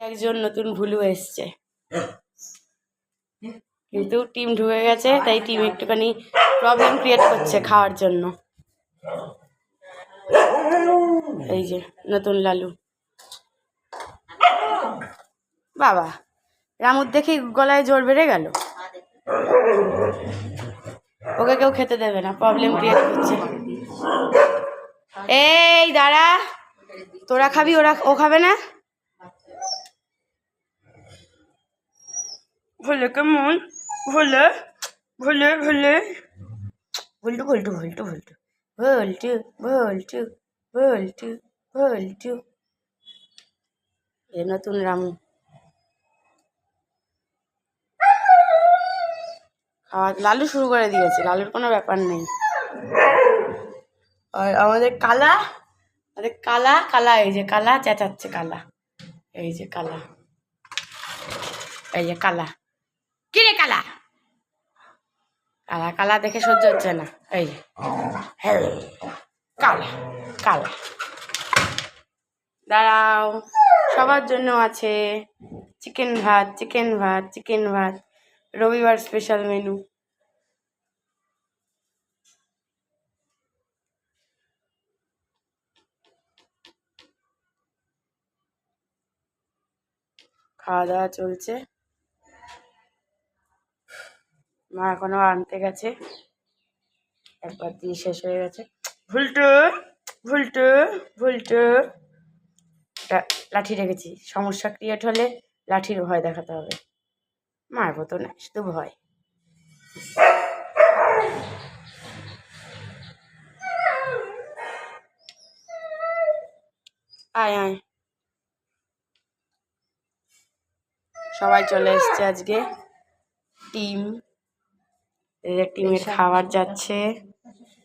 একজন নতুন ভুলু এসছে, কিন্তু টিম ঢুকে গেছে, তাই টিম একটুখানি প্রবলেম ক্রিয়েট করছে খাওয়ার জন্য। এই যে নতুন লালু। বাবা, রামুর দেখি গলায় জোর বেড়ে গেল, ওকে কেউ খেতে দেবে না, প্রবলেম ক্রিয়েট করছে। এই দাঁড়া, তোরা খাবি, ও খাবে না? ভুলে কেমন, ভুলে ভুলে ভুলে ভুলটু ভুলটু ভুলটু ভুলটু ভুলটু ভুলটু ভুলটু ভুলটু। এ নতুন রামু খাওয়া। লালু শুরু করে দিয়েছে, লালুর কোনো ব্যাপার নেই। আর আমাদের কালা, কালা কালা, এই যে কালা চেঁচাচ্ছে, কালা, এই যে কালা, এই যে কালা। কি রে কালা? কালা কালা দেখে সহ্য হচ্ছে না। এই যে কালা কালা। দাঁড়াও, সবার জন্য আছে চিকেন ভাত, চিকেন ভাত, চিকেন ভাত, রবিবার স্পেশাল মেনু। খাওয়া দাওয়া চলছে, মা এখনো আনতে গেছে, একবার দিয়ে শেষ হয়ে গেছে। ভুলটু ভুলটু ভুলটু। লাঠি রেখেছি, সমস্যা ক্রিয়েট হলে লাঠির ভয় দেখাতে হবে, মারবো তো না, শুধু ভয়। আয় আয়, সবাই চলে এসছে আজকে, টিম, টিমের খাবার যাচ্ছে,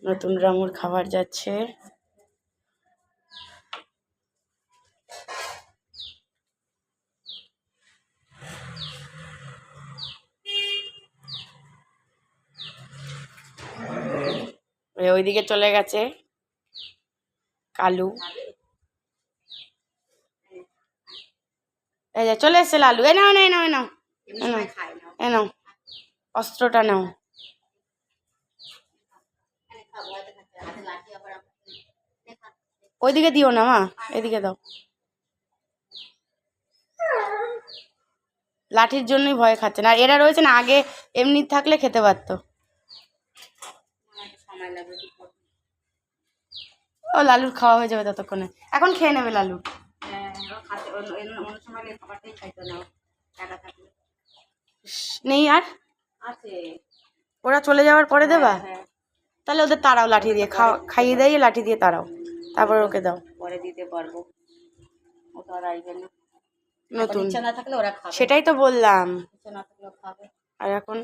নতুন রামুর খাবার যাচ্ছে। ওইদিকে চলে গেছে কালু, এই যে চলে এসছে লালু। এ নাও এ নাও এ নাও এ নাও, অস্ত্রটা নাও। ওইদিকে দিও না মা, এদিকে দাও। লাঠির জন্যই ভয় খাচ্ছে না, আর এরা রয়েছে না, আগে এমনি থাকলে খেতে পারতো। ও লালুর খাওয়া হয়ে যাবে ততক্ষণে, এখন খেয়ে নেবে লালু। নেই আর, ওরা চলে যাওয়ার পরে দেবা? তাহলে ওদের তাড়াও লাঠি দিয়ে, খাইয়ে দিয়ে লাঠি দিয়ে তাড়াও, তারপর ওকে দাও, পরে দিতে পারবো। নতুন সেটাই তো বললাম, আর এখন